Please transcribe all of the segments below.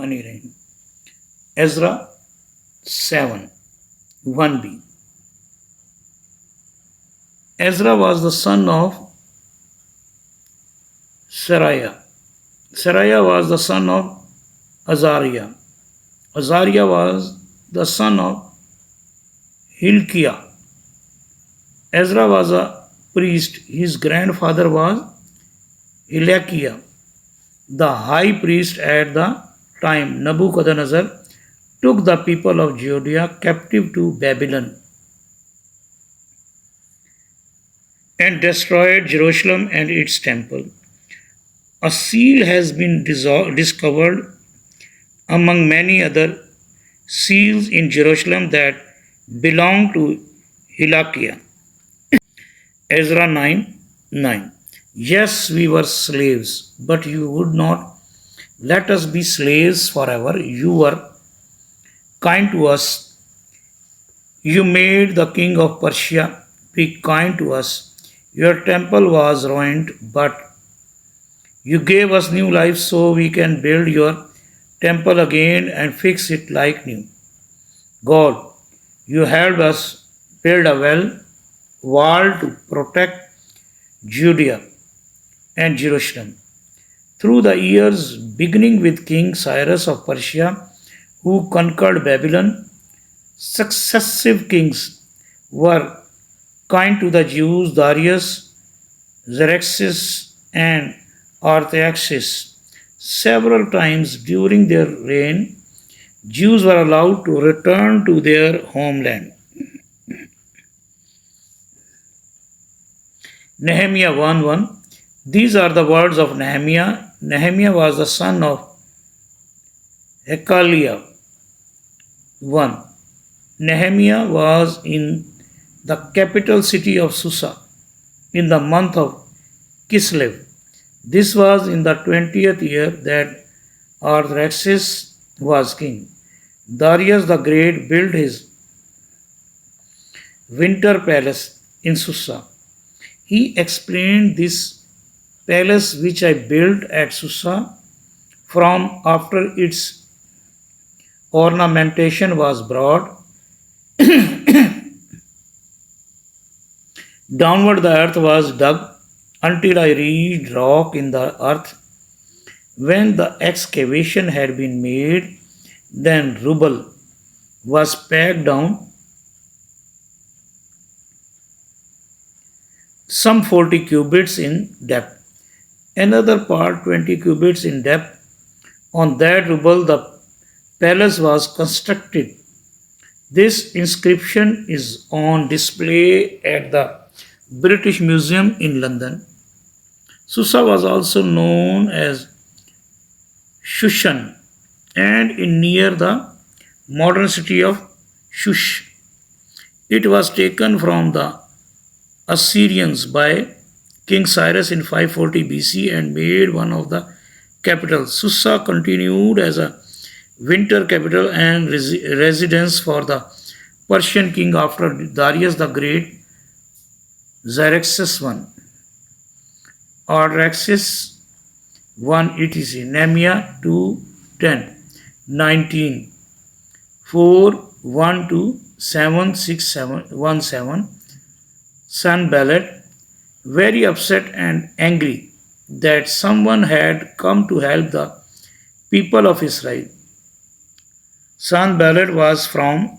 Rahim. Ezra 7 1b. Ezra was the son of Seraiah. Seraiah was the son of Azariah. Azariah was the son of Hilkiah. Ezra was a priest. His grandfather was Hilkiah, the high priest at the time Nebuchadnezzar took the people of Judea captive to Babylon and destroyed Jerusalem and its temple. A seal has been discovered among many other seals in Jerusalem that belong to Hilkiah. Ezra 9:9. Yes, we were slaves, but you would not let us be slaves forever. You were kind to us. You made the king of Persia be kind to us. Your temple was ruined, but you gave us new life so we can build your temple again and fix it like new. God, you helped us build a wall to protect Judea and Jerusalem. Through the years, beginning with King Cyrus of Persia, who conquered Babylon, successive kings were kind to the Jews. Darius, Xerxes, and Artaxerxes. Several times during their reign, Jews were allowed to return to their homeland. Nehemiah 1:1. These are the words of Nehemiah. Nehemiah was the son of Hekaliah. 1. Nehemiah was in the capital city of Susa in the month of Kislev. This was in the 20th year that Artaxerxes was king. Darius the Great built his winter palace in Susa. He explained this palace which I built at Susa from after its ornamentation was brought downward the earth was dug until I reached rock in the earth. When the excavation had been made, then rubble was packed down some 40 cubits in depth, another part 20 cubits in depth. On that rubble the palace was constructed. This inscription is on display at the British Museum in London. Susa was also known as Shushan and in near the modern city of Shush. It was taken from the Assyrians by King Cyrus in 540 BC and made one of the capitals. Susa continued as a winter capital and residence for the Persian king after Darius the Great, Xerxes I, Artaxerxes I, etc. Nehemiah 2:10, 19, 4, 1 to 7, 6, 7, 1, 7. Sanballat, very upset and angry that someone had come to help the people of Israel. Sanballat was from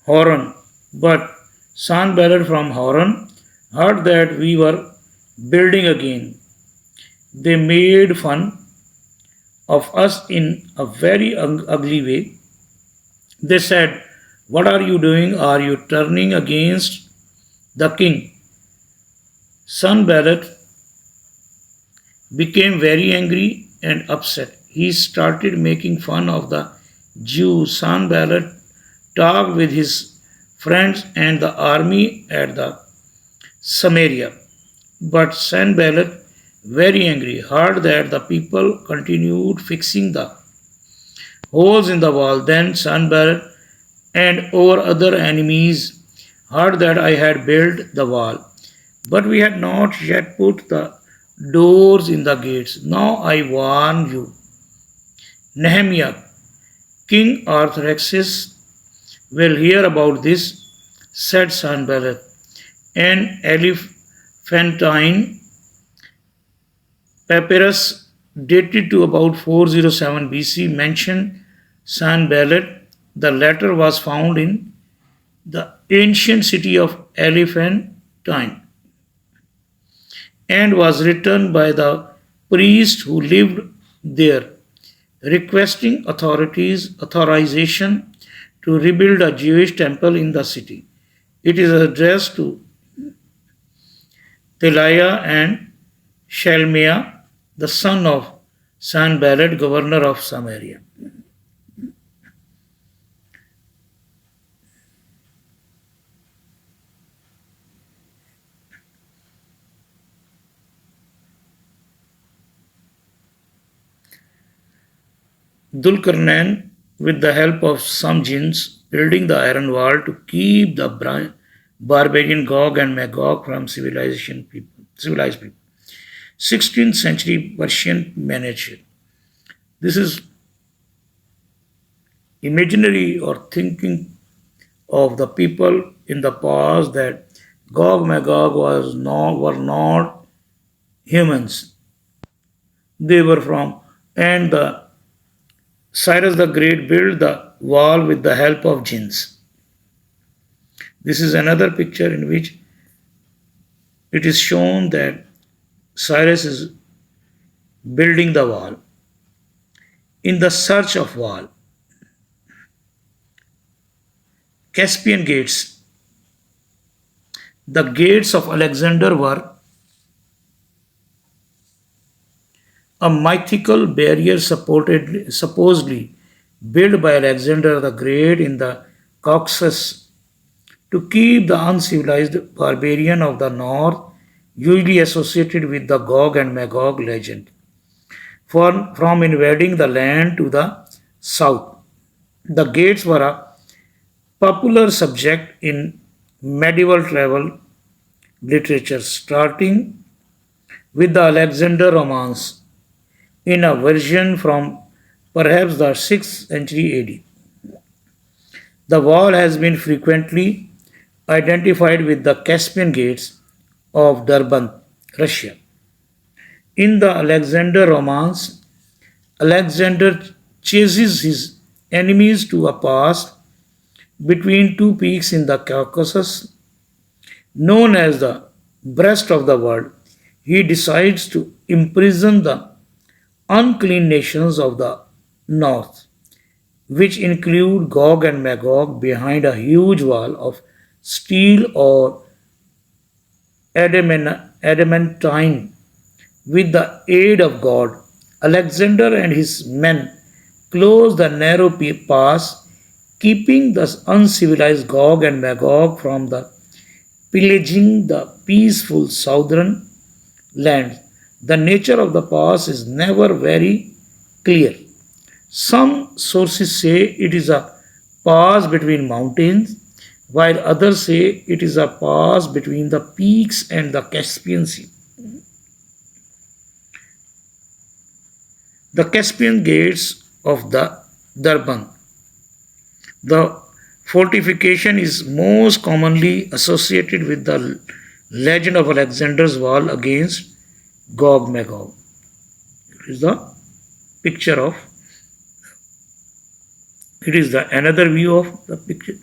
Horon, but Sanballat from Horon heard that we were building again. They made fun of us in a very ugly way. They said, "What are you doing? Are you turning against the king?" Sanballat became very angry and upset. He started making fun of the Jews. Sanballat talked with his friends and the army at the Samaria. But Sanballat, very angry, heard that the people continued fixing the holes in the wall. Then Sanballat and our other enemies heard that I had built the wall, but we had not yet put the doors in the gates. Now I warn you, Nehemiah, King Artaxerxes will hear about this, said Sanballat. An elephantine papyrus dated to about 407 BC mentioned Sanballat. The letter was found in the ancient city of Elephantine and was written by the priest who lived there, requesting authorization to rebuild a Jewish temple in the city. It is addressed to Teliah and Shelmiah, the son of Sanballat, governor of Samaria. Dulkarnain, with the help of some jinns, building the iron wall to keep the barbarian Gog and Magog from civilized people. 16th century Persian miniature. This is imaginary or thinking of the people in the past that Gog Magog were not humans. They were from, and the Cyrus the Great built the wall with the help of jinns. This is another picture in which it is shown that Cyrus is building the wall. In the search of wall, Caspian gates. The gates of Alexander were a mythical barrier supposedly built by Alexander the Great in the Caucasus to keep the uncivilized barbarian of the north, usually associated with the Gog and Magog legend, from invading the land to the south. The gates were a popular subject in medieval travel literature, starting with the Alexander romance in a version from perhaps the 6th century AD. The wall has been frequently identified with the Caspian Gates of Durban, Russia. In the Alexander romance, Alexander chases his enemies to a pass between two peaks in the Caucasus, known as the breast of the world. He decides to imprison the unclean nations of the north, which include Gog and Magog, behind a huge wall of steel or adamantine. With the aid of God, Alexander and his men closed the narrow pass, keeping the uncivilized Gog and Magog from pillaging the peaceful southern lands. The nature of the pass is never very clear. Some sources say it is a pass between mountains, while others say it is a pass between the peaks and the Caspian Sea. The Caspian Gates of the Durban. The fortification is most commonly associated with the legend of Alexander's wall against Gog Magog. It is the picture of. It is the another view of the picture.